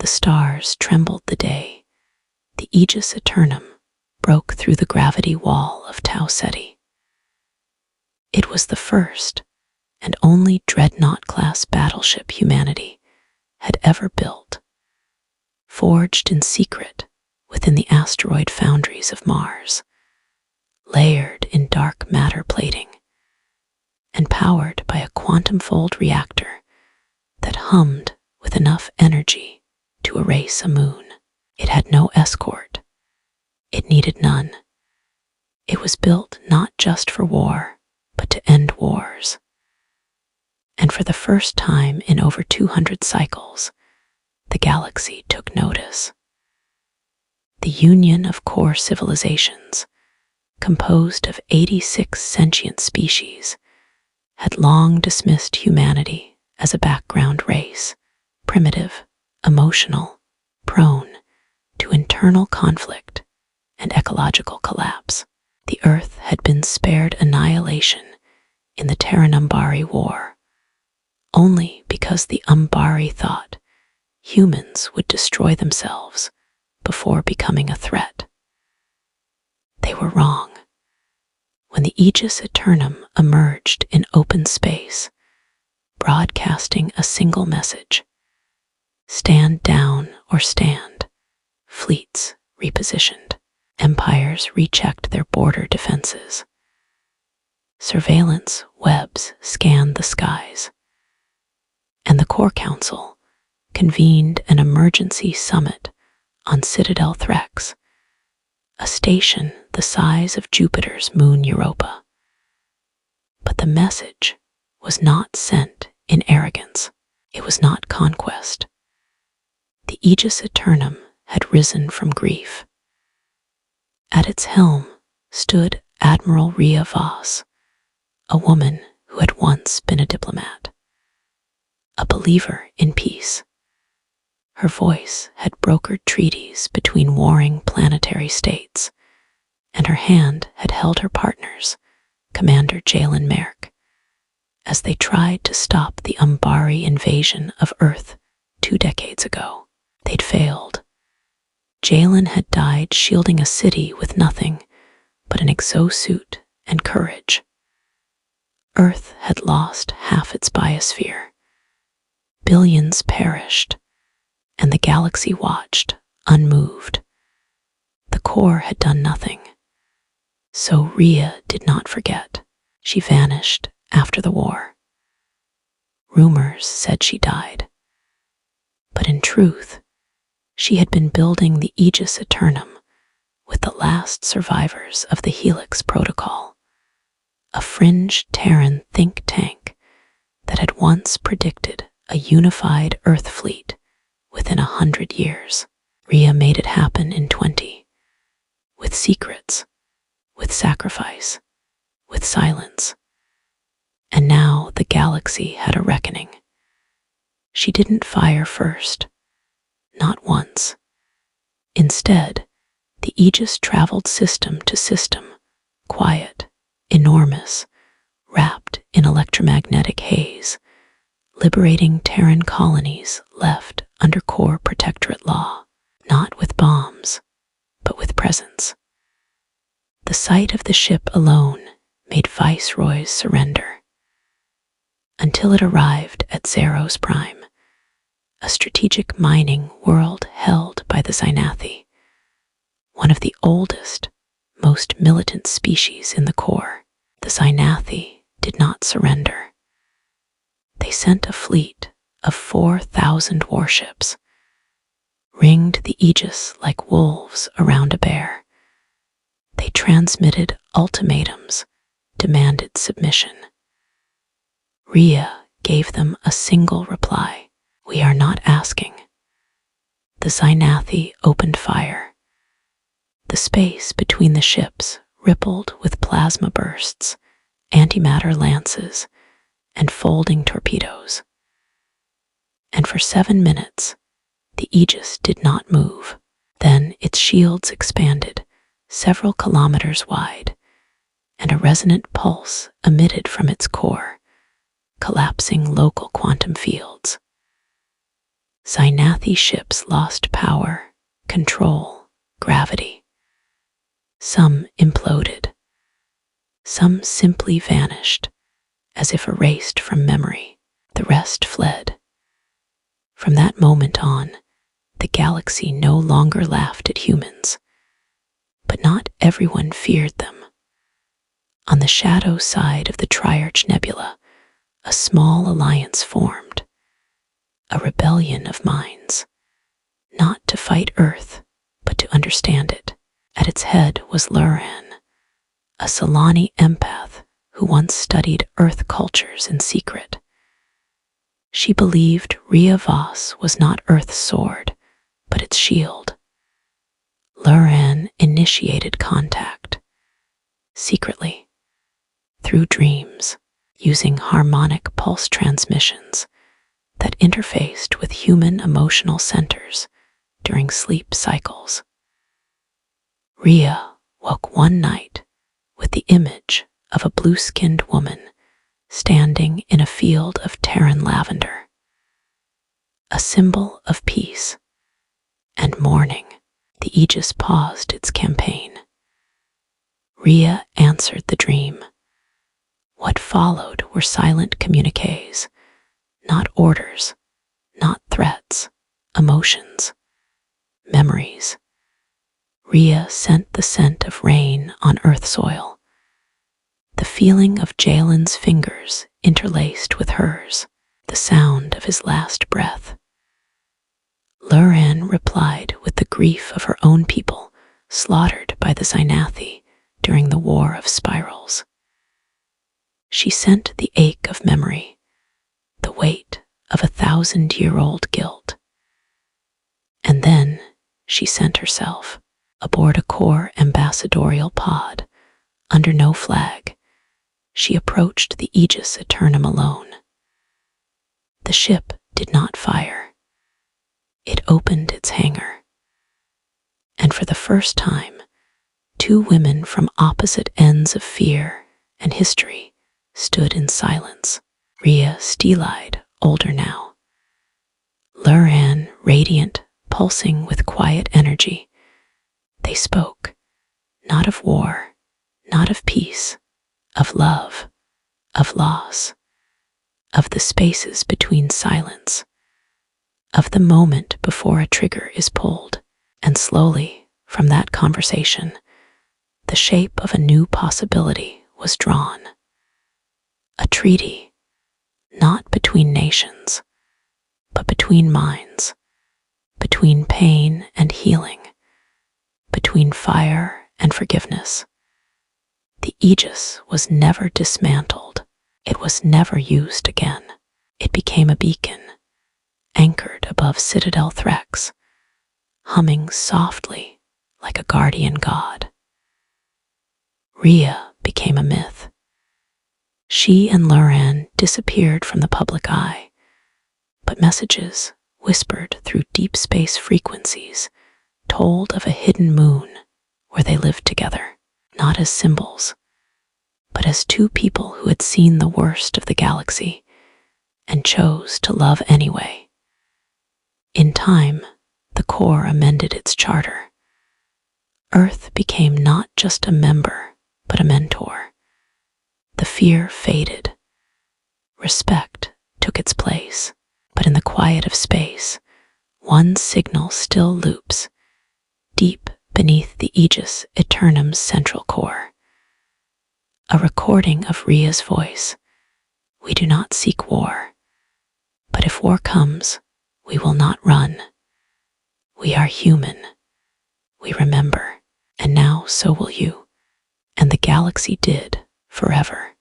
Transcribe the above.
The stars trembled the day the Aegis Eternum broke through the gravity wall of Tau Ceti. It was the first and only dreadnought-class battleship humanity had ever built, forged in secret within the asteroid foundries of Mars, layered in dark matter plating, and powered by a quantum-fold reactor that hummed with enough energy to erase a moon. It had no escort. It needed none. It was built not just for war, but to end wars. And for the first time in over 200 cycles, the galaxy took notice. The union of core civilizations, composed of 86 sentient species, had long dismissed humanity as a background race, primitive, emotional, prone to internal conflict and ecological collapse. The Earth had been spared annihilation in the Terranumbari War, only because the Umbari thought humans would destroy themselves before becoming a threat. They were wrong. When the Aegis Eternum emerged in open space, broadcasting a single message: stand down or stand, fleets repositioned, empires rechecked their border defenses. Surveillance webs scanned the skies, and the Core Council convened an emergency summit on Citadel Threx, a station the size of Jupiter's moon Europa. But the message was not sent in arrogance. It was not conquest. The Aegis Eternum had risen from grief. At its helm stood Admiral Rhea Voss, a woman who had once been a diplomat, a believer in peace. Her voice had brokered treaties between warring planetary states, and her hand had held her partners, Commander Jalen Merck, as they tried to stop the Umbari invasion of Earth 2 decades ago. They'd failed. Jalen had died shielding a city with nothing but an exosuit and courage. Earth had lost half its biosphere. Billions perished, and the galaxy watched, unmoved. The core had done nothing. So Rhea did not forget. She vanished after the war. Rumors said she died. But in truth, she had been building the Aegis Eternum with the last survivors of the Helix Protocol, a fringe Terran think tank that had once predicted a unified Earth fleet within 100 years. Rhea made it happen in 20, with secrets, with sacrifice, with silence. And now the galaxy had a reckoning. She didn't fire first, not once. Instead, the Aegis traveled system to system, quiet, enormous, wrapped in electromagnetic haze, liberating Terran colonies left under core protectorate law, not with bombs, but with presence. The sight of the ship alone made viceroys surrender, until it arrived at Zeros Prime, a strategic mining world held by the Xynathi, one of the oldest, most militant species in the core. The Xynathi did not surrender. They sent a fleet of 4,000 warships, ringed the Aegis like wolves around a bear. They transmitted ultimatums, demanded submission. Rhea gave them a single reply: we are not asking. The Xynathi opened fire. The space between the ships rippled with plasma bursts, antimatter lances, and folding torpedoes. And for 7 minutes, the Aegis did not move. Then its shields expanded, several kilometers wide, and a resonant pulse emitted from its core, collapsing local quantum fields. Xynathi ships lost power, control, gravity. Some imploded. Some simply vanished, as if erased from memory. The rest fled. From that moment on, the galaxy no longer laughed at humans. But not everyone feared them. On the shadow side of the Triarch Nebula, a small alliance formed. A rebellion of minds. Not to fight Earth, but to understand it. At its head was Luran, a Solani empath who once studied Earth cultures in secret. She believed Rhea Voss was not Earth's sword, but its shield. Luran initiated contact, secretly, through dreams, using harmonic pulse transmissions that interfaced with human emotional centers during sleep cycles. Rhea woke one night with the image of a blue-skinned woman standing in a field of Terran lavender, a symbol of peace and mourning. The Aegis paused its campaign. Rhea answered the dream. What followed were silent communiques, not orders, not threats, emotions, memories. Rhea sent the scent of rain on earth soil, the feeling of Jalen's fingers interlaced with hers, the sound of his last breath. Luran replied with the grief of her own people slaughtered by the Xynathi during the War of Spirals. She sent the ache of memory, the weight of 1,000-year-old guilt. And then she sent herself aboard a core ambassadorial pod, under no flag. She approached the Aegis Eternum alone. The ship did not fire. It opened its hangar. And for the first time, two women from opposite ends of fear and history stood in silence. Rhea steel-eyed, older now. Luran radiant, pulsing with quiet energy. They spoke, not of war, not of peace, of love, of loss, of the spaces between silence, of the moment before a trigger is pulled. And slowly, from that conversation, the shape of a new possibility was drawn. A treaty, not between nations, but between minds, between pain and healing, between fire and forgiveness. The Aegis was never dismantled. It was never used again. It became a beacon, anchored above Citadel Threx, humming softly like a guardian god. Rhea became a myth. She and Luran disappeared from the public eye, but messages, whispered through deep space frequencies, told of a hidden moon where they lived together, not as symbols, but as two people who had seen the worst of the galaxy and chose to love anyway. In time, the core amended its charter. Earth became not just a member, but a mentor. The fear faded. Respect took its place. But in the quiet of space, one signal still loops, deep beneath the Aegis Eternum's central core. A recording of Rhea's voice. We do not seek war, but if war comes, we will not run. We are human. We remember, and now so will you. And the galaxy did, forever.